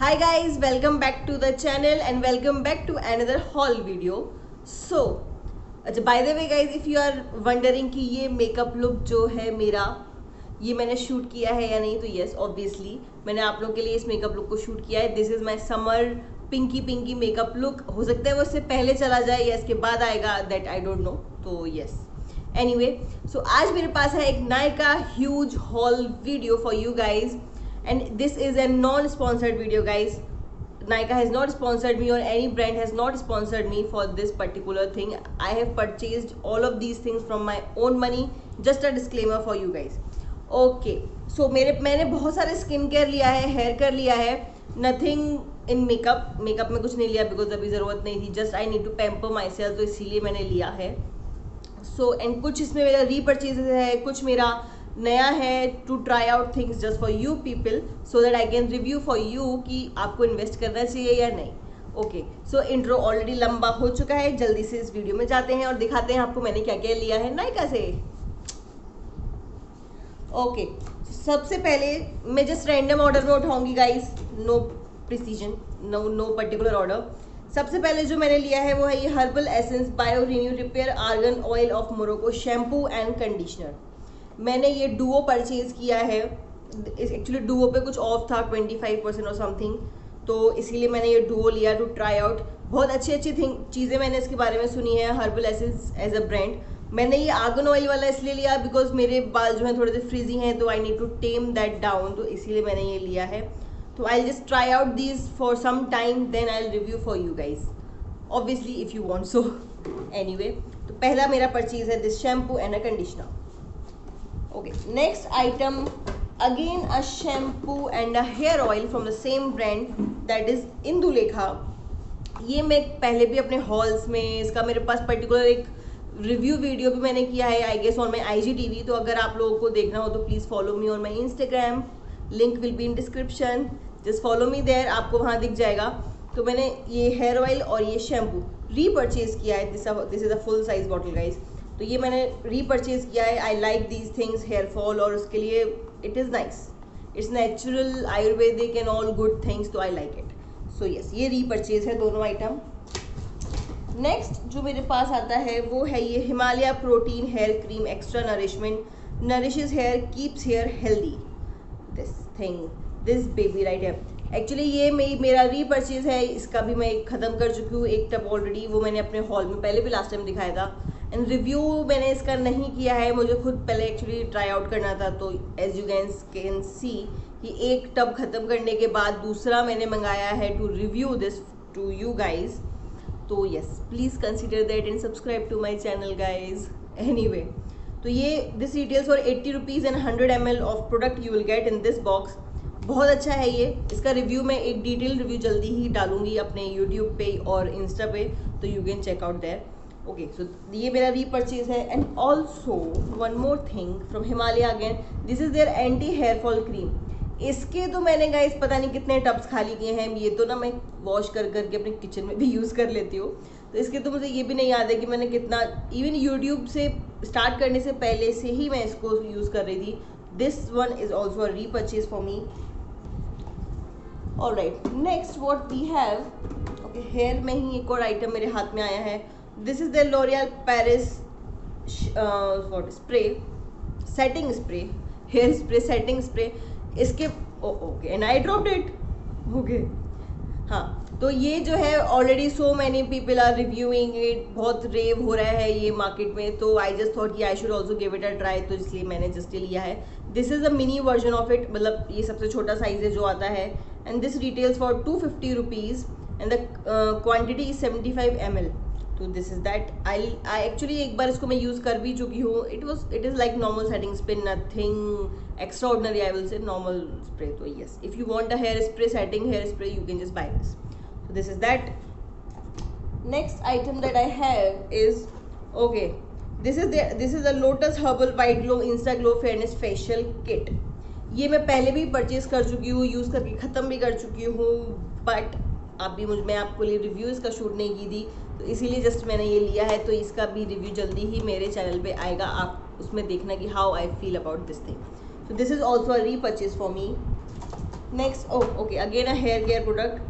Hi guys, welcome back to the channel and welcome back to another haul video. So, अच्छा by the way guys, if you are wondering कि ये makeup look जो है मेरा ये मैंने shoot किया है या नहीं, तो yes obviously मैंने आप लोगों के लिए इस मेकअप लुक को शूट किया है. This is my summer pinky makeup look. हो सकता है वो उससे पहले चला जाए या इसके बाद आएगा, दैट आई डोंट नो. तो yes anyway, so आज मेरे पास है एक Nykaa huge hall video for you guys. And this is a non-sponsored video guys. Nykaa has not sponsored me or any brand has not sponsored me for this particular thing. I have purchased all of these things from my own money. Just a disclaimer for you guys. Okay, so मैंने बहुत सारे skin care लिया है, hair care लिया है. Nothing in makeup में कुछ नहीं लिया बिकॉज अभी ज़रूरत नहीं थी. Just I need to pamper myself, तो इसीलिए मैंने लिया है. सो एंड कुछ इसमें मेरा रीपर्चेज है, कुछ मेरा नया है to try out things just for you people so that I can review for you कि आपको इन्वेस्ट करना चाहिए या नहीं. ओके, सो इंट्रो ऑलरेडी लंबा हो चुका है. जल्दी से इस वीडियो में जाते हैं और दिखाते हैं आपको मैंने क्या क्या लिया है नायका से. ओके, सबसे पहले मैं जस्ट रैंडम ऑर्डर में उठाऊंगी guys, no precision, no particular order. सबसे पहले जो मैंने लिया है वो है ये herbal essence bio renew repair argan oil of Morocco shampoo and conditioner. मैंने ये डुओ परचेज किया है. एक्चुअली डुओ पे कुछ ऑफ था 25% और समथिंग, तो इसीलिए मैंने ये डुओ लिया टू ट्राई आउट. बहुत अच्छी चीज़ें मैंने इसके बारे में सुनी है, Herbal Essence as a brand. मैंने ये आर्गन ऑयल वाला इसलिए लिया बिकॉज मेरे बाल जो हैं थोड़े से फ्रीजी हैं, तो I need to tame that down, तो इसीलिए मैंने ये लिया है. तो I just try out these for some time, then I review for you guys obviously if you want so. Anyway, तो पहला मेरा परचेज है this shampoo and a conditioner. Okay, next item again a shampoo and a hair oil from the same brand that is Indulekha. ये मैं पहले भी अपने halls में इसका मेरे पास पर्टिकुलर एक रिव्यू वीडियो भी मैंने किया है I guess on my IGTV. तो अगर आप लोगों को देखना हो तो please follow me on my Instagram, link will be in description, just follow me there, आपको वहाँ दिख जाएगा. तो मैंने ये हेयर ऑयल और ये शैम्पू रीपर्चेज किया है. This is a full size bottle guys. तो ये मैंने रीपर्चेज किया है. I like these things, hair fall और उसके लिए it is nice, it's natural ayurvedic and all good things, तो I like it. So yes, ये रीपर्चेज है दोनों आइटम. नेक्स्ट जो मेरे पास आता है वो है ये Himalaya protein hair cream extra nourishment, nourishes hair, keeps hair healthy. This baby right है. एक्चुअली ये मेरा रीपर्चेज है. इसका भी मैं ख़त्म कर चुकी हूँ एक टब ऑलरेडी. वो मैंने अपने हॉल में पहले भी लास्ट टाइम दिखाया था. एंड रिव्यू मैंने इसका नहीं किया है, मुझे खुद पहले एक्चुअली ट्राई आउट करना था. तो एज यू कैन सी कि एक टब ख़त्म करने के बाद दूसरा मैंने मंगाया है to review this to you guys. तो yes, please consider that and subscribe to my channel guys. Anyway, तो ये this retails for 80 rupees and 100 ml of product you will get in this box. बहुत अच्छा है ये. इसका review मैं एक डिटेल रिव्यू जल्दी ही डालूंगी अपने यूट्यूब पे और इंस्टा पे, तो you can check out there. Okay, so ये मेरा रीपर्चेज है. And also one more thing from Himalaya again, this is their anti hair fall cream. इसके तो मैंने गाइस पता नहीं कितने टब्स खाली किए हैं. ये तो ना मैं वॉश कर करके अपने किचन में भी यूज़ कर लेती हूँ, तो इसके तो मुझे ये भी नहीं याद है कि मैंने कितना, इवन यूट्यूब से स्टार्ट करने से पहले से ही मैं इसको यूज़ कर रही थी. This one is also a repurchase for me. Alright, next what we have. Okay, hair में ही एक और आइटम मेरे हाथ में आया है. This is the L'Oreal Paris what spray, setting spray, hair spray, setting spray. इसके okay, and I dropped it. Okay, हाँ, तो ये जो है already so many people are reviewing it, बहुत रेव हो रहा है ये मार्केट में. तो आई जस्ट थॉट कि I should also give it a try, तो इसलिए मैंने जस्ट लिया है. This is a mini version of it, मतलब ये सबसे छोटा साइज है जो आता है. And this retails for 250 rupees and the quantity is 75 ml. तो this is that. I actually एक बार इसको मैं यूज़ कर भी चुकी हूँ. It is like normal setting spray, nothing extra ordinary, I will say normal spray. तो yes, if you want a hair spray, setting hair spray, you can just buy this. So this is that. Next item that I have is, okay, this is the Lotus Herbal White Glow Insta Glow Fairness Facial Kit. ये मैं पहले भी purchase कर चुकी हूँ, use करके ख़त्म भी कर चुकी हूँ, बट अभी मैं आपको लिए रिव्यू इसका शूट नहीं की थी, तो इसीलिए जस्ट मैंने ये लिया है. तो इसका भी रिव्यू जल्दी ही मेरे चैनल पे आएगा, आप उसमें देखना कि how I feel about this thing. So this is also a repurchase for me. Next okay again a hair care product.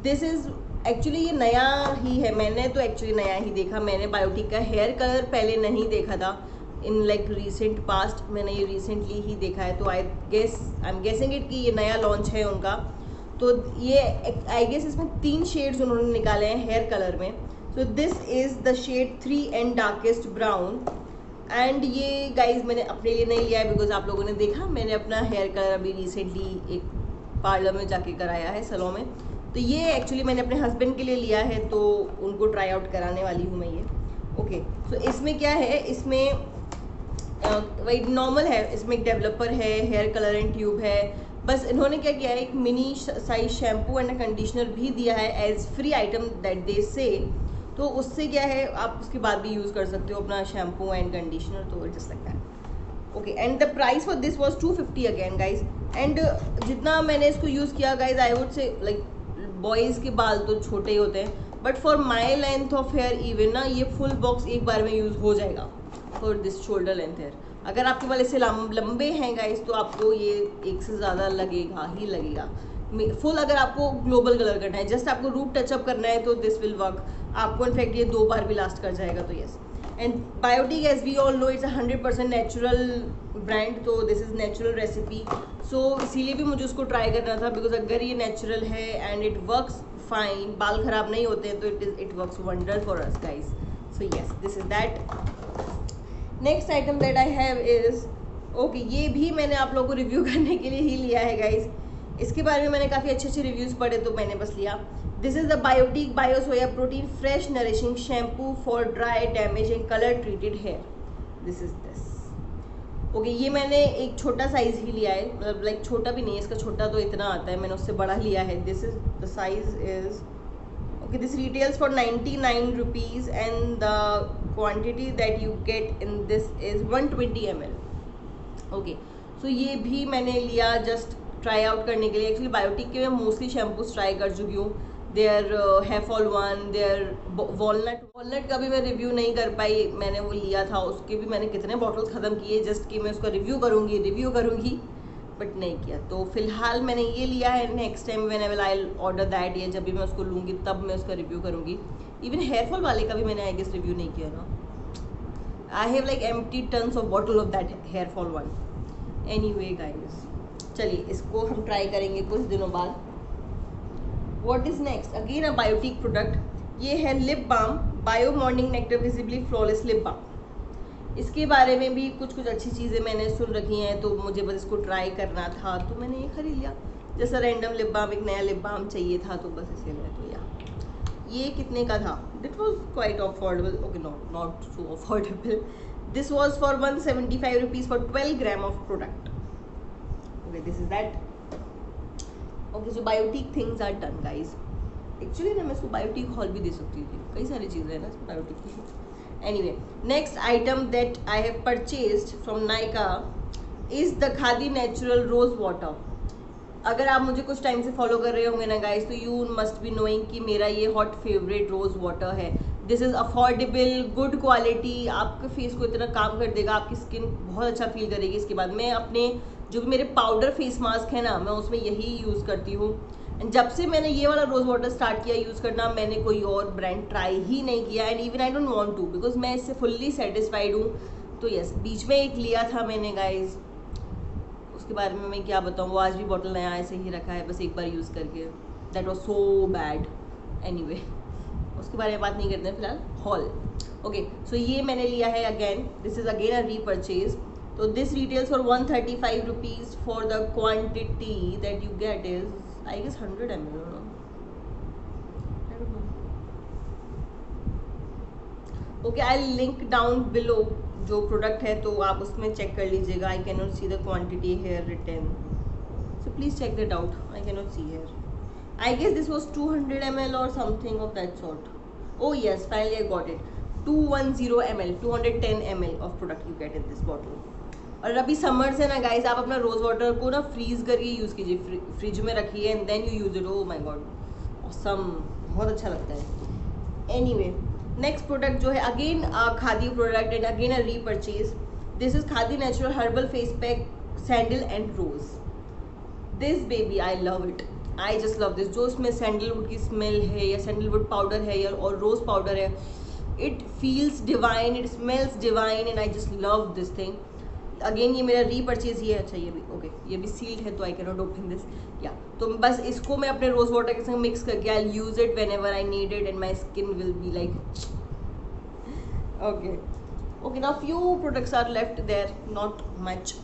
This is actually ये नया ही है, मैंने तो एक्चुअली नया ही देखा. मैंने बायोटिक का हेयर कलर पहले नहीं देखा था इन लाइक रिसेंट पास्ट, मैंने ये रिसेंटली ही देखा है. तो आई एम गेसिंग इट कि ये नया लॉन्च है उनका. तो ये आई गेस इसमें 3 शेड्स उन्होंने निकाले हैं हेयर कलर में. So this is the shade 3 and darkest brown. And ये गाइज मैंने अपने लिए नहीं लिया है बिकॉज आप लोगों ने देखा मैंने अपना हेयर कलर अभी रिसेंटली एक पार्लर में जाके कराया है, सैलून में. तो ये एक्चुअली मैंने अपने हस्बैंड के लिए लिया है, तो उनको ट्राई आउट कराने वाली हूँ मैं ये. ओके सो इसमें क्या है, इसमें वही नॉर्मल है. इसमें एक डेवलपर है, हेयर कलर एंड ट्यूब है. बस इन्होंने क्या किया है, एक mini size shampoo and conditioner भी दिया है as free item that they say. तो उससे क्या है, आप उसके बाद भी यूज़ कर सकते हो अपना शैम्पू एंड कंडीशनर. तो just like that. Okay and the price for this was 250 again guys. And जितना मैंने इसको यूज़ किया guys, I would say like boys के बाल तो छोटे ही होते हैं, but for my length of hair even ना ये फुल बॉक्स एक बार में यूज़ हो जाएगा for this shoulder length hair. अगर आपके बाल ऐसे लंबे हैं गाइज तो आपको ये एक से ज़्यादा लगेगा ही लगेगा. फुल अगर आपको ग्लोबल कलर करना है, जस्ट आपको रूट टचअप करना है, तो दिस विल वर्क. आपको इनफैक्ट ये 2 बार भी लास्ट कर जाएगा. तो yes. And Biotique as we all know it's 100% natural brand. तो this is natural recipe. So इसीलिए भी मुझे उसको ट्राई करना था बिकॉज अगर ये नेचुरल है एंड इट वर्क्स फाइन, बाल ख़राब नहीं होते हैं, तो it works wonder for us guys. So yes this is that. Next item that I have is okay, ये भी मैंने आप लोगों को रिव्यू करने के लिए ही लिया है गाइज. इसके बारे में मैंने काफ़ी अच्छे रिव्यूज़ पढ़े तो मैंने बस लिया. This is the Biotique bio soya protein fresh nourishing shampoo for dry damage and colour treated hair. This is this. Okay ये मैंने एक छोटा साइज़ ही लिया है, मतलब लाइक छोटा भी नहीं है, इसका छोटा तो इतना आता है, मैंने उससे बड़ा लिया है. This is the size is okay. This retails for 99 rupees and the quantity that you get in this is 120 ml. Okay so ये भी मैंने लिया जस्ट ट्राई आउट करने के लिए. एक्चुअली बायोटिक के मैं मोस्टली शैम्पूज ट्राई कर चुकी हूँ. Their hair fall one, their walnut का भी मैं रिव्यू नहीं कर पाई. मैंने वो लिया था, उसके भी मैंने कितने बॉटल्स ख़त्म किए जस्ट कि मैं उसका रिव्यू करूँगी बट नहीं किया. तो फिलहाल मैंने ये लिया है. Next time whenever I order that, या जब भी मैं उसको लूँगी तब मैं उसका रिव्यू करूँगी. इवन हेयरफॉल वाले का भी मैंने आई गेस रिव्यू नहीं किया ना. I have like empty tons of bottle of that hair fall one. Anyway guys, चलिए इसको हम ट्राई करेंगे कुछ दिनों बाद. What is next, again a Biotique product. ये है lip balm, bio morning nectar visibly flawless lip balm. इसके बारे में भी कुछ अच्छी चीज़ें मैंने सुन रखी हैं, तो मुझे बस इसको ट्राई करना था तो मैंने ये खरीद लिया. जैसा रैंडम लिप बाम, एक नया लिप बाम चाहिए था तो बस इसीलिए. तो ये कितने का था? That was quite affordable. Okay not so affordable. This was for 175 rupees for 12 gram of product. Okay this is that. Okay so Biotique things are done guys. Actually ना मैं इसको बायोटिक हॉल भी दे सकती थी, कई सारी चीज़ें हैं ना इसमें बायोटिक की. Anyway next item that I have purchased from Nykaa is the Khadi natural rose water. अगर आप मुझे कुछ टाइम से फॉलो कर रहे होंगे ना गाइज, तो यू मस्ट बी नोइंग कि मेरा ये हॉट फेवरेट रोज़ वाटर है. This is affordable, good quality, आपके फेस को इतना काम कर देगा, आपकी स्किन बहुत अच्छा फील करेगी. इसके बाद मैं अपने जो भी मेरे पाउडर फेस मास्क है ना, मैं उसमें यही यूज़ करती हूँ. एंड जब से मैंने ये वाला रोज़ वाटर स्टार्ट किया यूज़ करना, मैंने कोई और ब्रांड ट्राई ही नहीं किया. And even I don't want to because मैं इससे फुल्ली सेटिस्फाइड हूँ. तो यस, बीच में एक लिया था मैंने गाइज, उसके बारे में मैं क्या बताऊँ, वो आज भी बॉटल नया ऐसे ही रखा है बस एक बार यूज़ करके. That was so bad. Anyway उसके बारे में बात नहीं करते हैं फिलहाल. हॉल ओके सो ये मैंने लिया है again. This is again a repurchase. तो this retails for 135 rupees for the quantity that you get is I guess 100 ml. Okay I link down below जो प्रोडक्ट है, तो आप उसमें चेक कर लीजिएगा. I can not see the quantity here return, so please check that out. I can not see here. I guess this was 200 ml और something of that sort. O yes finally I got it. 210 ml, 210 ml of product you get in this bottle. और अभी summers है ना guys, आप अपना rose water को ना fridge करके यूज़ कीजिए, फ्रिज में रखिए and then you use it. Oh my god awesome, बहुत अच्छा लगता है. एनीवे नेक्स्ट प्रोडक्ट जो है again Khadi product and again a repurchase. This is Khadi natural herbal face pack sandal and rose. This baby I love it, I just love this. जो उसमें sandalwood की smell है या सैंडलवुड पाउडर है या और रोज पाउडर है, it feels divine, it smells divine and I just love this thing. Again ये मेरा रीपरचेज ही है। अच्छा ये भी ओके, ये भी सील्ड है तो आई कैन नॉट ओपन दिस या। तो बस इसको मैं अपने रोज वाटर के संग मिक्स करके I use it whenever I need it and my skin will be like okay okay. Now few products are left there, not much.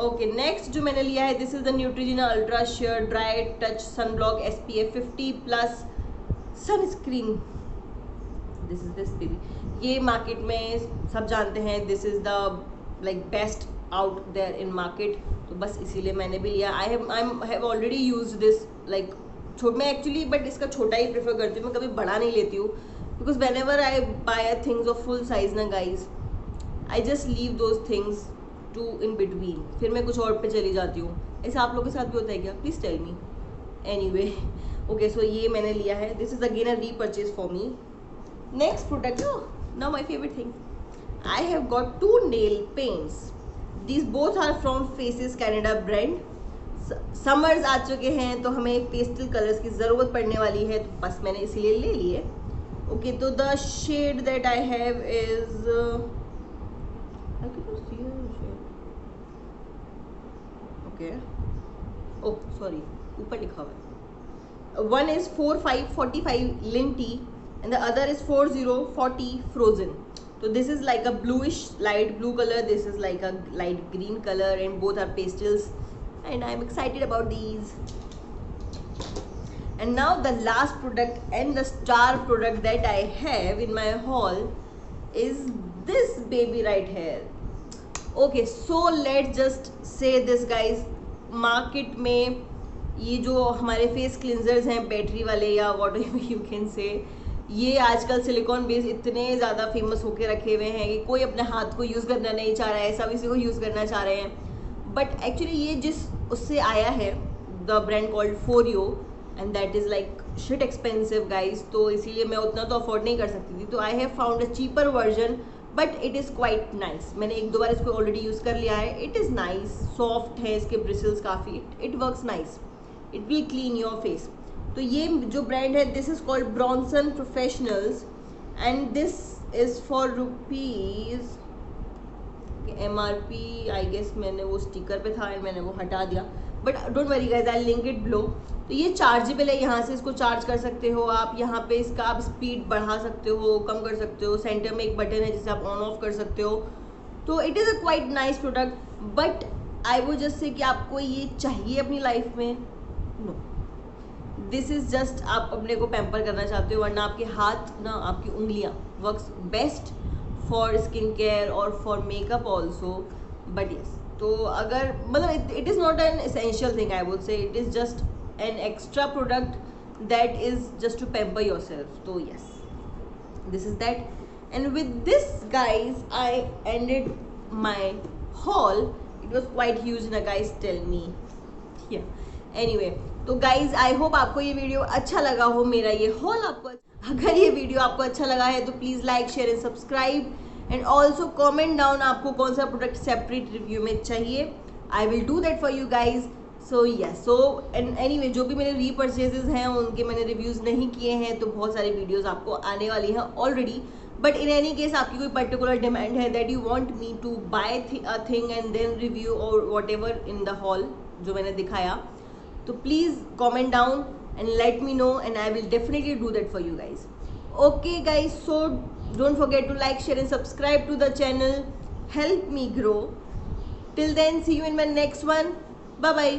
Okay next जो मैंने लिया है, this is the Neutrogena ultra sheer dry touch sunblock SPF 50+ sunscreen. This is this baby. ये market में सब जानते हैं, this is the like best out there in market, तो बस इसीलिए मैंने भी लिया। I have already use this like मैं एक्चुअली बट इसका छोटा ही प्रेफर करती हूँ, मैं कभी बड़ा नहीं लेती हूँ because whenever I buy things of full size ना guys, I just leave those things to in between, फिर मैं कुछ और पे चली जाती हूँ। ऐसा आप लोगों के साथ भी होता है क्या? Please tell me. Anyway okay, so ये मैंने लिया है, this is again a repurchase for me. Next product, now my favourite thing, I have got 2 nail paints. These both are from Faces Canada brand. Summers आ चुके हैं तो हमें pastel colours की ज़रूरत पड़ने वाली है, तो बस मैंने इसीलिए ले लिए। ओके तो the shade that I have is okay, oh sorry ऊपर लिखा हुआ है। One is 4545 linty and the other is 4040 frozen. So this is like a bluish light blue color, this is like a light green color and both are pastels and I'm excited about these. And now the last product and the star product that I have in my haul is this baby right here. Okay, so let's just say this guys, market में ये जो हमारे face cleansers हैं battery वाले या what ever you can say, ये आजकल silicon base इतने ज़्यादा फेमस होके रखे हुए हैं कि कोई अपने हाथ को यूज़ करना नहीं चाह रहा है, सब इसी को यूज़ करना चाह रहे हैं। बट एक्चुअली ये जिस उससे आया है, the brand called Foreo and that is like shit expensive guys, तो इसीलिए मैं उतना तो अफोर्ड नहीं कर सकती थी। तो I have found a cheaper version but it is quite nice. मैंने 1-2 बार इसको ऑलरेडी यूज़ कर लिया है, इट इज़ नाइस, सॉफ्ट है, इसके ब्रिसल्स काफ़ी, it works nice, it will clean your face. तो ये जो ब्रांड है, this is called Bronson professionals and this is for rupees MRP I guess, मैंने वो स्टिकर पे था एंड मैंने वो हटा दिया, but don't worry guys, I link it below. तो ये चार्जेबल है, यहाँ से इसको चार्ज कर सकते हो आप, यहाँ पे इसका आप स्पीड बढ़ा सकते हो, कम कर सकते हो, सेंटर में एक बटन है जिसे आप ऑन ऑफ कर सकते हो। तो it is a quite nice product, but I would just say कि आपको ये चाहिए अपनी लाइफ में, नो, दिस इज़ जस्ट आप अपने को पैम्पर करना चाहते हो, वरना आपके हाथ ना, आपकी उंगलियां works best for skin care और for makeup also. But yes, तो अगर मतलब it is not an essential thing, I would say it is just an extra product that is just to pamper yourself. तो yes, this is that end with this guys I ended my haul. It was quite huge ना guys, tell me या anyway. तो guys I hope आपको ये video अच्छा लगा हो, मेरा ये हॉल आपको। अगर ये वीडियो आपको अच्छा लगा है तो please like share and subscribe and also comment down आपको कौन सा प्रोडक्ट सेपरेट रिव्यू में चाहिए, I will do that for you guys. So yes, so and anyway जो भी मेरे रीपरचेजेस हैं उनके मैंने रिव्यूज़ नहीं किए हैं, तो बहुत सारी वीडियोज़ आपको आने वाली हैं already. But in any case आपकी कोई पर्टिकुलर डिमांड है that you want me to buy a thing and then review और whatever in the haul जो मैंने दिखाया, तो please comment down and let me know and I will definitely do that for you guys. Okay guys, so don't forget to like, share and subscribe to the channel, help me grow. Till then, see you in my next one. Bye bye.